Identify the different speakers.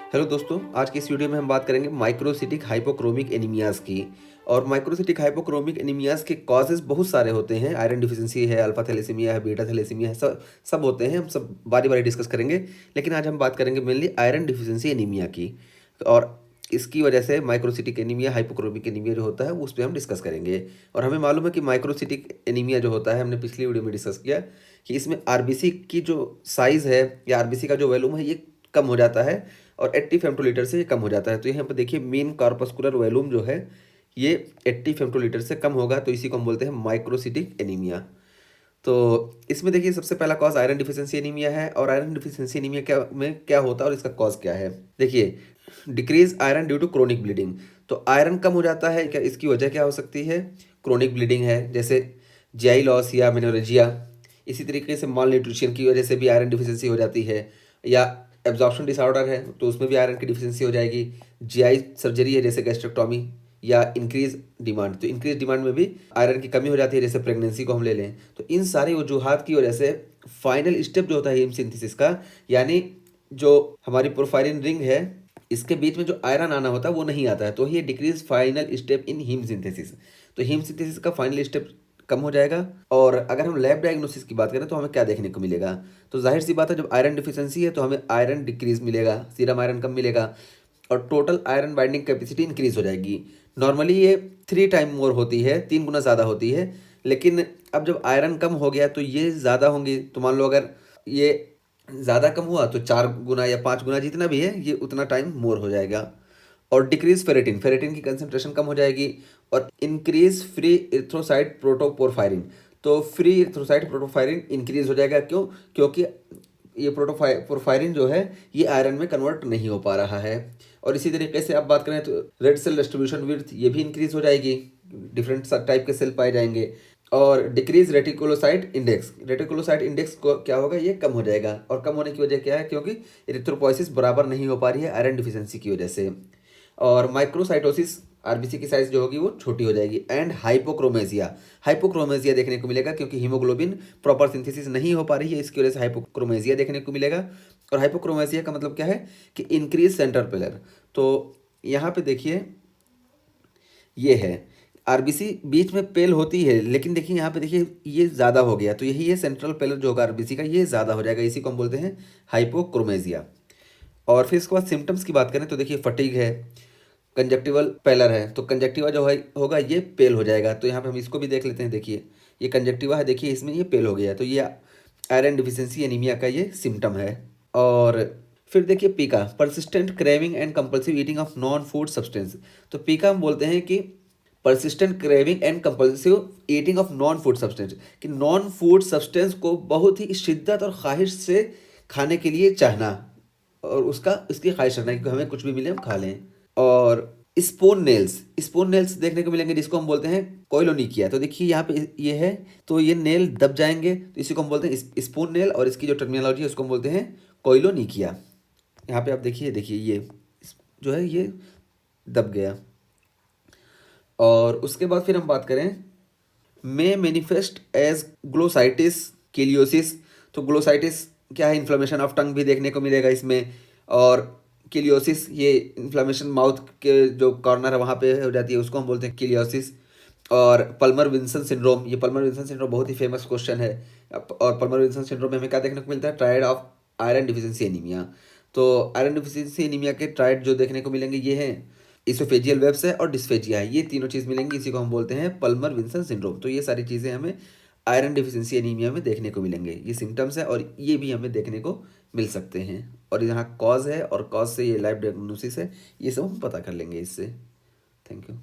Speaker 1: Hello दोस्तों, आज की इस वीडियो में हम बात करेंगे माइक्रोसिटिक हाइपोक्रोमिक एनीमियाज़ की। और माइक्रोसिटिक हाइपोक्रोमिक एनीमियाज़ के कॉजेज़ बहुत सारे होते हैं। आयरन डिफिशिएंसी है, अल्फा थैलेसीमिया है, बीटा थैलेसीमिया है, सब सब होते हैं। हम सब बारी-बारी डिस्कस करेंगे। लेकिन आज हम बात करेंगे मेनली आयरन डिफिशिएंसी एनीमिया की। और इसकी वजह से माइक्रोसिटिक एनीमिया, हाइपोक्रोमिक एनीमिया जो होता है, उस पे हम डिस्कस करेंगे। और हमें मालूम है कि माइक्रोसिटिक एनीमिया जो होता है, हमने पिछली वीडियो में डिस्कस किया कि इसमें आरबीसी की जो साइज़ है या आरबीसी का जो वॉल्यूम है, ये कम हो जाता है और 80 फेम्टोलीटर से ये कम हो जाता है। तो यहाँ पर देखिए मीन कॉर्पस्कुलर वॉल्यूम जो है ये 80 फेम्टोलीटर से कम होगा, तो इसी को हम बोलते हैं माइक्रोसिटिक एनीमिया। तो इसमें देखिए सबसे पहला कॉज आयरन डिफिशिएंसी एनीमिया है। और आयरन डिफिशिएंसी एनीमिया क्या होता है और इसका कॉज क्या है। देखिए, decrease iron due to chronic bleeding. तो आयरन कम हो जाता है, क्या इसकी वजह क्या हो सकती है? क्रोनिक ब्लीडिंग है, जैसे जीआई लॉस या मेनोरेजिया। इसी तरीके से माल न्यूट्रिशन की वजह से भी आयरन डिफिशिएंसी हो जाती है। या एब्जॉर्प्शन डिसऑर्डर है तो उसमें भी आयरन की डिफिशिएंसी हो जाएगी। जीआई सर्जरी है जैसे गैस्ट्रेक्टोमी, या इंक्रीज डिमांड, तो इंक्रीज डिमांड में भी आयरन की कमी हो जाती है, जैसे प्रेगनेंसी को हम ले लें। तो इन सारी वजूहात की वजह से फाइनल स्टेप जो होता है हीमोसिंथेसिस का, यानी जो हमारी पोर्फायरिन रिंग है, इसके बीच में जो आयरन आना होता है वो नहीं आता है, तो ये डिक्रीज फाइनल स्टेप इन हीमोसिंथेसिस। तो हीमोसिंथेसिस का फाइनल स्टेप कम हो जाएगा। और अगर हम लैब डायग्नोसिस की बात करें तो हमें क्या देखने को मिलेगा? तो जाहिर सी बात है, जब आयरन डिफिशिएंसी है तो हमें आयरन डिक्रीज मिलेगा, सीरम आयरन कम मिलेगा और total iron binding capacity increase हो जाएगी। नॉर्मली ये 3 टाइम मोर होती है, 3 गुना ज़्यादा होती है। लेकिन अब जब आयरन कम हो गया तो ये ज़्यादा होंगी। तो मान लो अगर ये ज़्यादा कम हुआ तो 4 गुना या 5 गुना जितना भी है, ये उतना टाइम मोर हो जाएगा। और डिक्रीज फेरेटिन, फेरेटिन की कंसंट्रेशन कम हो जाएगी। और इंक्रीज फ्री इरिथ्रोसाइट प्रोटोपोरफायरिन, तो फ्री इरिथ्रोसाइट प्रोटोफायरिन इंक्रीज हो जाएगा। क्यों? क्योंकि ये पोरफायरिन जो है ये आयरन में कन्वर्ट नहीं हो पा रहा है। और इसी तरीके से आप बात करें तो रेड सेल डिस्ट्रीब्यूशन विड्थ ये भी इंक्रीज हो जाएगी, डिफरेंट टाइप के सेल पाए जाएंगे। और decrease reticulocyte index, reticulocyte index को क्या होगा, ये कम हो जाएगा। और कम होने की वजह क्या है? क्योंकि इरिथ्रोपोइसिस बराबर नहीं हो पा रही है आयरन डिफिशिएंसी की वजह से। और माइक्रोसाइटोसिस, आरबीसी की साइज जो होगी वो छोटी हो जाएगी। एंड हाइपोक्रोमेजिया, हाइपोक्रोमेजिया देखने को मिलेगा क्योंकि हीमोग्लोबिन प्रॉपर सिंथेसिस नहीं हो पा रही है, इसकी वजह से हाइपोक्रोमेजिया देखने को मिलेगा। और हाइपोक्रोमेजिया का मतलब क्या है कि इंक्रीज सेंटर पेलर। तो यहाँ पे देखिए ये है, आरबीसी बीच में पेल होती है, लेकिन देखिए यहाँ पे देखिए ये ज़्यादा हो गया, तो यही है सेंट्रल पेलर जो होगा आरबीसी का, ये ज़्यादा हो जाएगा, इसी को हम बोलते हैं हाइपोक्रोमेजिया। और फिर इसके बाद सिम्टम्स की बात करें तो देखिए फटीग है, कंजक्टिवल पेलर है, तो कंजक्टिवा जो है होगा ये पेल हो जाएगा। तो यहाँ पे हम इसको भी देख लेते हैं। देखिए ये कंजक्टिवा है, देखिए इसमें ये पेल हो गया है, तो ये आयरन डिफिशिएंसी एनीमिया का ये सिम्टम है। और फिर देखिए पीका, persistent craving and compulsive eating of non food substance. तो पीका हम बोलते हैं कि persistent craving and compulsive eating of non food substance, कि नॉन फूड सब्सटेंस को बहुत ही शिद्दत और ख्वाहिश से खाने के लिए चाहना, और उसकी ख्वाहिश रखना कि हमें कुछ भी मिले हम खा लें। और स्पोन नेल्स, स्पोन नेल्स देखने को मिलेंगे, जिसको हम बोलते हैं कोइलोनिकिया। तो देखिए यहाँ पे ये है, तो ये नेल दब जाएंगे, तो इसी को हम बोलते हैं स्पून नेल, और इसकी जो टर्मिनोलॉजी है उसको हम बोलते हैं कोइलोनिकिया। यहाँ पे आप देखिए, देखिए ये जो है ये दब गया। और उसके बाद फिर हम बात करें मे मैनिफेस्ट एज ग्लोसाइटिस किलियोसिस। तो ग्लोसाइटिस क्या है? इन्फ्लेमेशन ऑफ टंग भी देखने को मिलेगा इसमें। और किलियोसिस ये इन्फ्लेमेशन माउथ के जो कॉर्नर है वहाँ पे हो जाती है, उसको हम बोलते हैं किलियोसिस। और पल्मर विंसन सिंड्रोम, ये पल्मर विंसन सिंड्रोम बहुत ही फेमस क्वेश्चन है। और पल्मर विंसन सिंड्रोम में हमें क्या देखने को मिलता है? Triad of iron deficiency anaemia. तो आयरन डिफिशिएंसी एनीमिया के ट्रायड जो देखने को मिलेंगे ये हैं इसोफेजियल वेब्स है और डिस्फेजिया है, ये तीनों चीज़ मिलेंगी, इसी को हम बोलते हैं पल्मर विंसन सिंड्रोम। तो ये सारी चीज़ें हमें आयरन डिफिशिएंसी एनीमिया में देखने को मिलेंगे, ये सिम्टम्स है और ये भी हमें देखने को मिल सकते हैं। और यहाँ कॉज है और कॉज से ये लाइव डायग्नोसिस है, ये सब हम पता कर लेंगे इससे। Thank you.